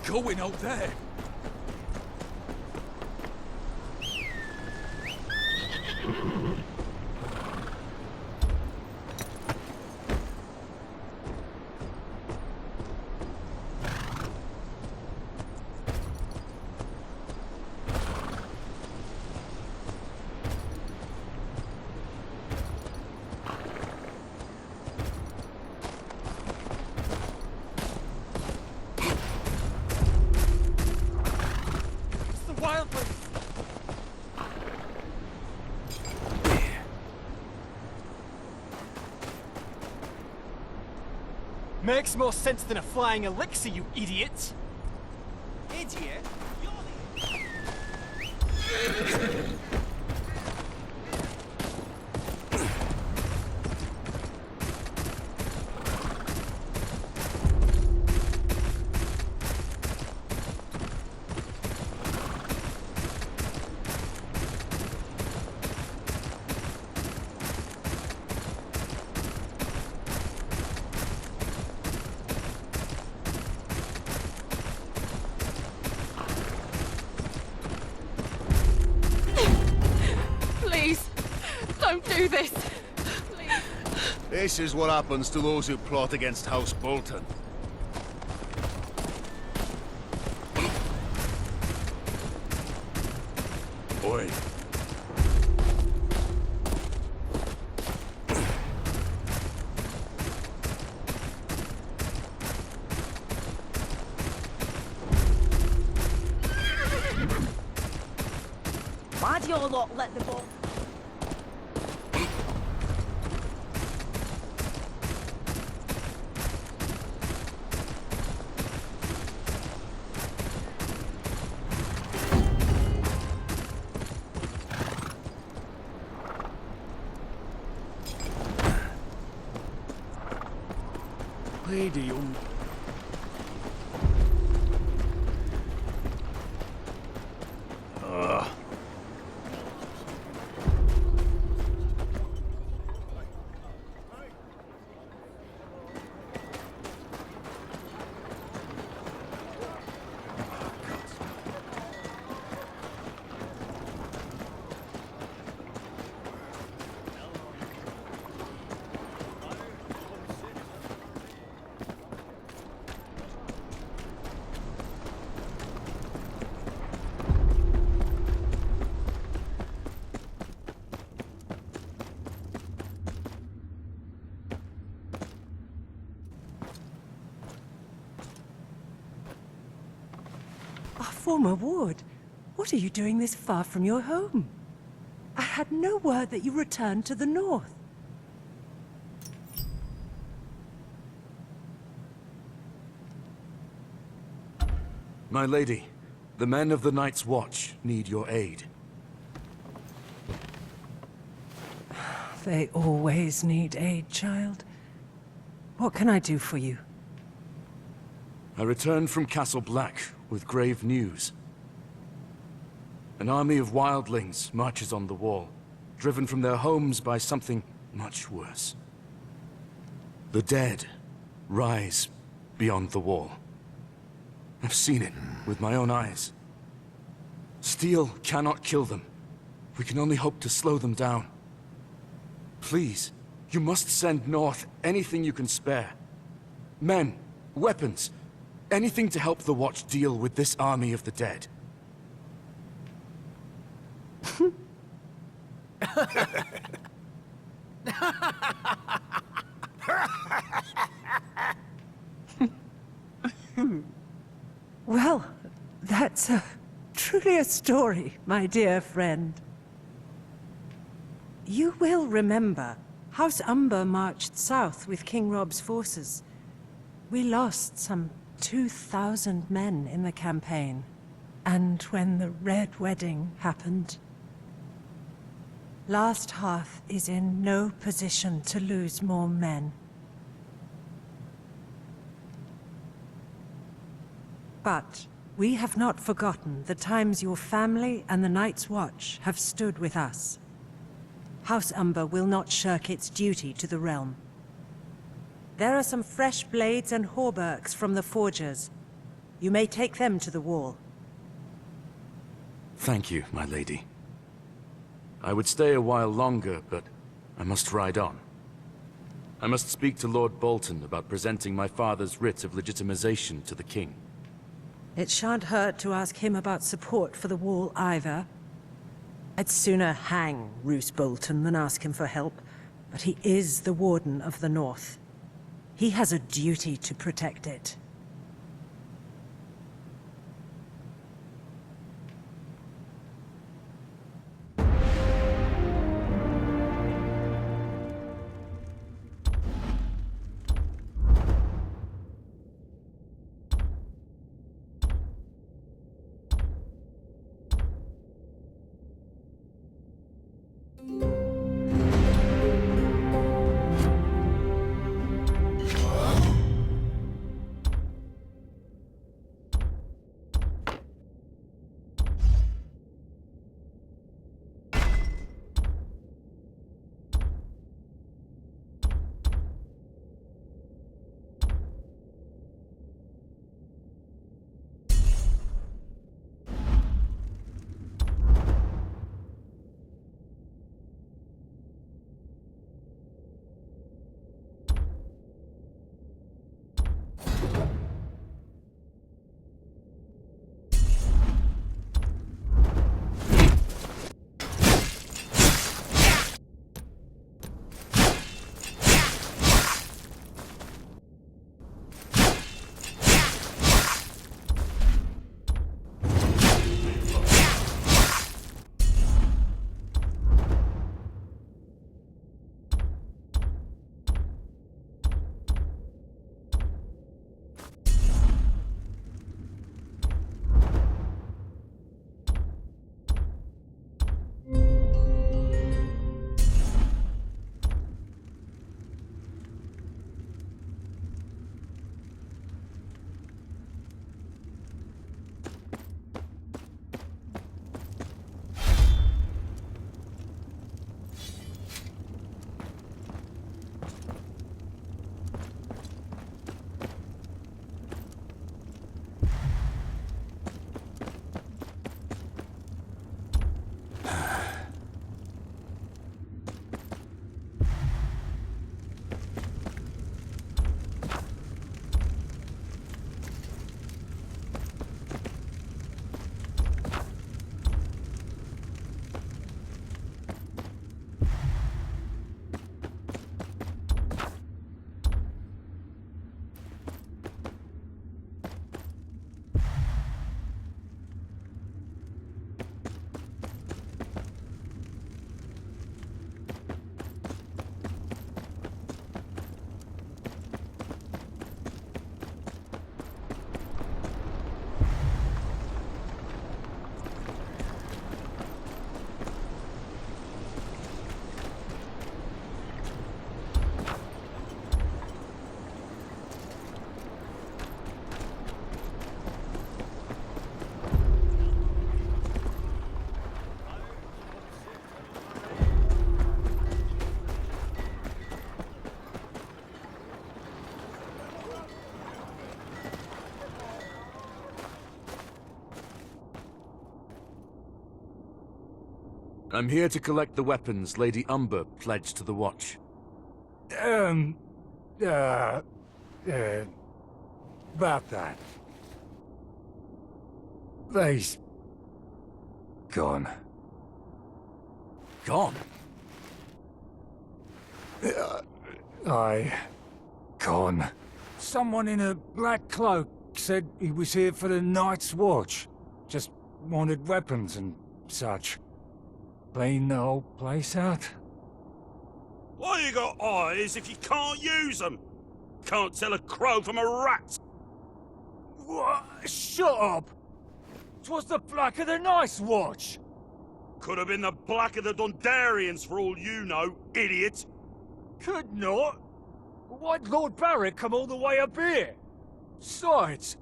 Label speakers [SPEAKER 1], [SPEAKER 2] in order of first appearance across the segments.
[SPEAKER 1] going out there?
[SPEAKER 2] Makes more sense than a flying elixir, you idiot!
[SPEAKER 3] Idiot?
[SPEAKER 4] Don't do this! Please.
[SPEAKER 5] This is what happens to those who plot against House Bolton.
[SPEAKER 1] Oi.
[SPEAKER 3] Why do you all lot let the ball...
[SPEAKER 1] Lady, young.
[SPEAKER 6] Former ward, what are you doing this far from your home? I had no word that you returned to the north.
[SPEAKER 1] My lady, the men of the Night's Watch need your aid.
[SPEAKER 6] They always need aid, child. What can I do for you?
[SPEAKER 1] I returned from Castle Black with grave news. An army of wildlings marches on the wall, driven from their homes by something much worse. The dead rise beyond the wall. I've seen it with my own eyes. Steel cannot kill them. We can only hope to slow them down. Please, you must send north anything you can spare. Men, weapons, anything to help the Watch deal with this army of the dead.
[SPEAKER 6] Well, that's truly a story, my dear friend. You will remember, House Umber marched south with King Rob's forces. We lost some 2,000 men in the campaign. And when the Red Wedding happened, Last Hearth is in no position to lose more men. But we have not forgotten the times your family and the Night's Watch have stood with us. House Umber will not shirk its duty to the realm. There are some fresh blades and hauberks from the forgers. You may take them to the wall.
[SPEAKER 1] Thank you, my lady. I would stay a while longer, but I must ride on. I must speak to Lord Bolton about presenting my father's writ of legitimization to the king.
[SPEAKER 6] It shan't hurt to ask him about support for the wall either. I'd sooner hang Roose Bolton than ask him for help, but he is the Warden of the North. He has a duty to protect it.
[SPEAKER 1] I'm here to collect the weapons Lady Umber pledged to the Watch.
[SPEAKER 7] About that. They's gone.
[SPEAKER 1] Gone?
[SPEAKER 7] Gone. Someone in a black cloak said he was here for the Night's Watch. Just wanted weapons and such. Clean the whole place out.
[SPEAKER 8] Why you got eyes if you can't use them? Can't tell a crow from a rat.
[SPEAKER 7] What? Shut up! 'Twas the Black of the Night's Watch!
[SPEAKER 8] Could have been the Black of the Dundarians for all you know, idiot.
[SPEAKER 7] Could not? Why'd Lord Barrett come all the way up here? Besides,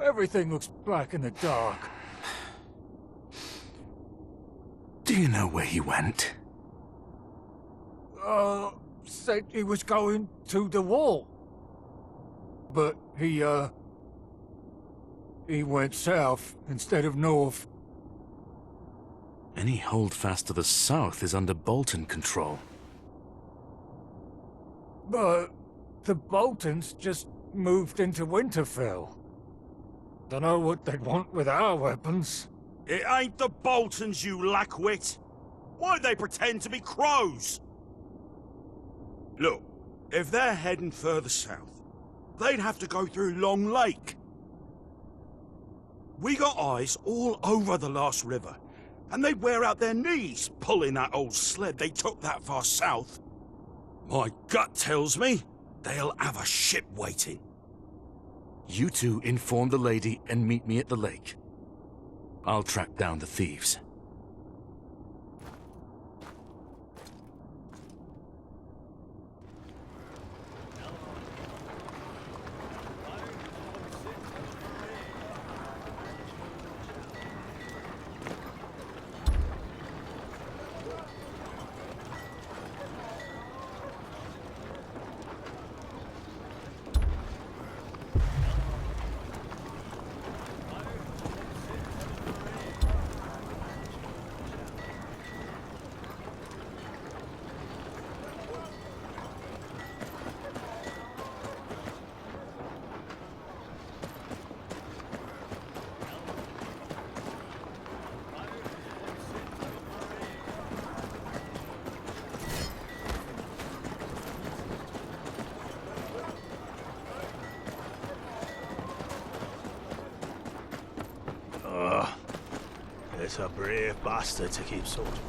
[SPEAKER 7] everything looks black in the dark.
[SPEAKER 1] Do you know where he went?
[SPEAKER 7] Said he was going to the wall. But he he went south instead of north.
[SPEAKER 1] Any holdfast to the south is under Bolton control.
[SPEAKER 7] But the Boltons just moved into Winterfell. Dunno what they'd want with our weapons.
[SPEAKER 8] It ain't the Boltons, you lackwit. Why'd they pretend to be crows? Look, if they're heading further south, they'd have to go through Long Lake. We got eyes all over the last river, and they'd wear out their knees pulling that old sled they took that far south. My gut tells me they'll have a ship waiting.
[SPEAKER 1] You two inform the lady and meet me at the lake. I'll track down the thieves.
[SPEAKER 5] It's a brave bastard to keep soldiering.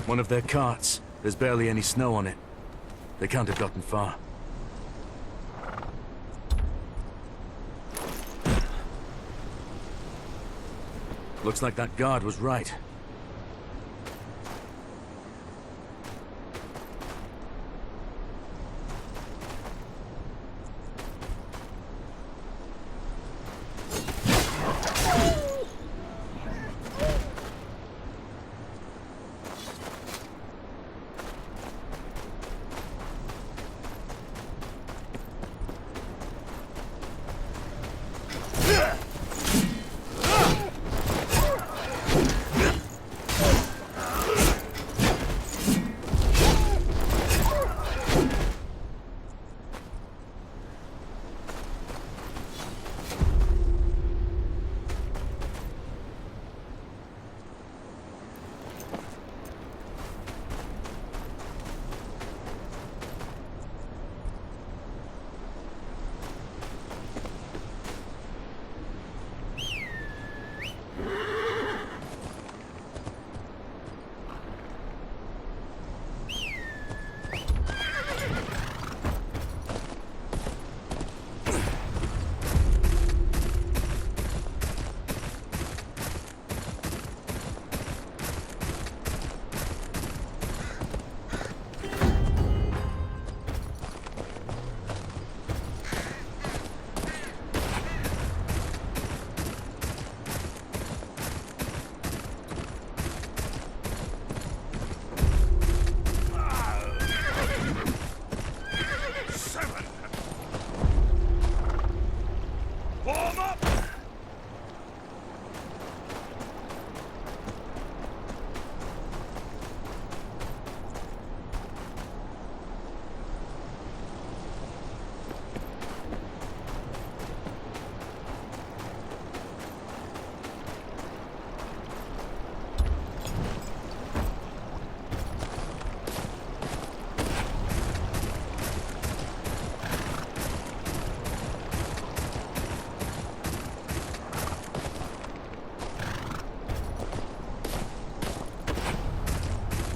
[SPEAKER 1] One of their carts. There's barely any snow on it. They can't have gotten far. Looks like that guard was right.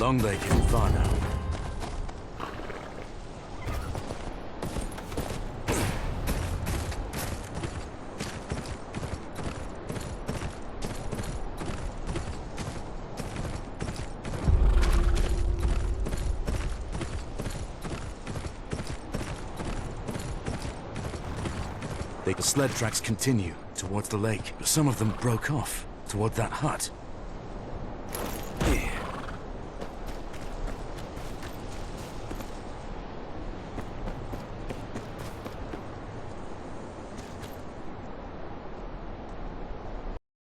[SPEAKER 1] Long Lake isn't far now. The sled tracks continue towards the lake, but some of them broke off toward that hut.